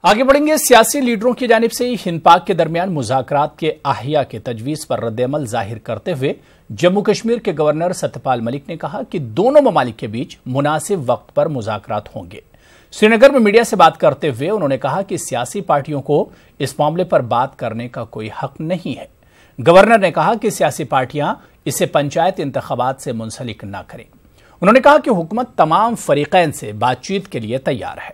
आगे बढ़ेंगे। सियासी लीडरों की जानिब से हिंद पाक के दरमियान मुज़ाकरात के आहिया के तजवीज़ पर रद्द-ए-अमल जाहिर करते हुए जम्मू कश्मीर के गवर्नर सत्यपाल मलिक ने कहा कि दोनों ममालिक के बीच मुनासिब वक्त पर मुज़ाकरात होंगे। श्रीनगर में मीडिया से बात करते हुए उन्होंने कहा कि सियासी पार्टियों को इस मामले पर बात करने का कोई हक नहीं है। गवर्नर ने कहा कि सियासी पार्टियां इसे पंचायत इंतखाबात से मुंसलिक न करें। उन्होंने कहा कि हुकूमत तमाम फरीकैन से बातचीत के लिए तैयार है।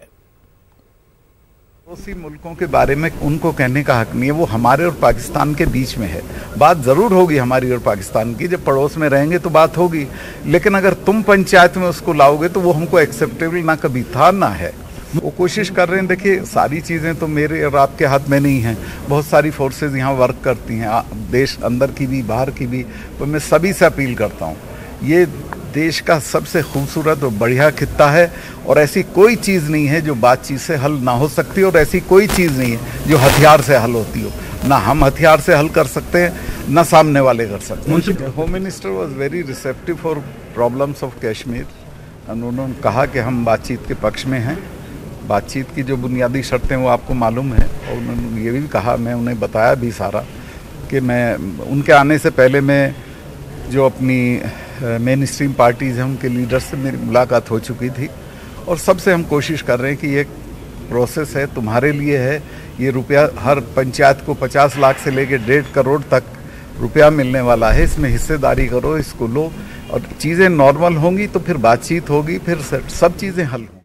पड़ोसी मुल्कों के बारे में उनको कहने का हक नहीं है, वो हमारे और पाकिस्तान के बीच में है। बात ज़रूर होगी हमारी और पाकिस्तान की, जब पड़ोस में रहेंगे तो बात होगी, लेकिन अगर तुम पंचायत में उसको लाओगे तो वो हमको एक्सेप्टेबल ना कभी था ना है। वो कोशिश कर रहे हैं। देखिए, सारी चीज़ें तो मेरे और आपके हाथ में नहीं हैं। बहुत सारी फोर्सेज यहाँ वर्क करती हैं, देश अंदर की भी बाहर की भी। तो मैं सभी से अपील करता हूँ, ये देश का सबसे खूबसूरत और बढ़िया खित्ता है और ऐसी कोई चीज़ नहीं है जो बातचीत से हल ना हो सकती, और ऐसी कोई चीज़ नहीं है जो हथियार से हल होती हो। ना हम हथियार से हल कर सकते हैं, ना सामने वाले कर सकते हैं। Home minister was very receptive for problems of Kashmir. उन्होंने कहा कि हम बातचीत के पक्ष में हैं। बातचीत की जो बुनियादी शर्तें वो आपको मालूम है, और उन्होंने ये भी कहा, मैं उन्हें बताया भी सारा, कि मैं उनके आने से पहले मैं जो अपनी मेन स्ट्रीम पार्टीज़ हैं उनके लीडर से मेरी मुलाकात हो चुकी थी, और सबसे हम कोशिश कर रहे हैं कि ये प्रोसेस है, तुम्हारे लिए है। ये रुपया हर पंचायत को 50 लाख से लेकर 1.5 करोड़ तक रुपया मिलने वाला है। इसमें हिस्सेदारी करो, इसको लो, और चीज़ें नॉर्मल होंगी तो फिर बातचीत होगी, फिर सब चीज़ें हल होंगी।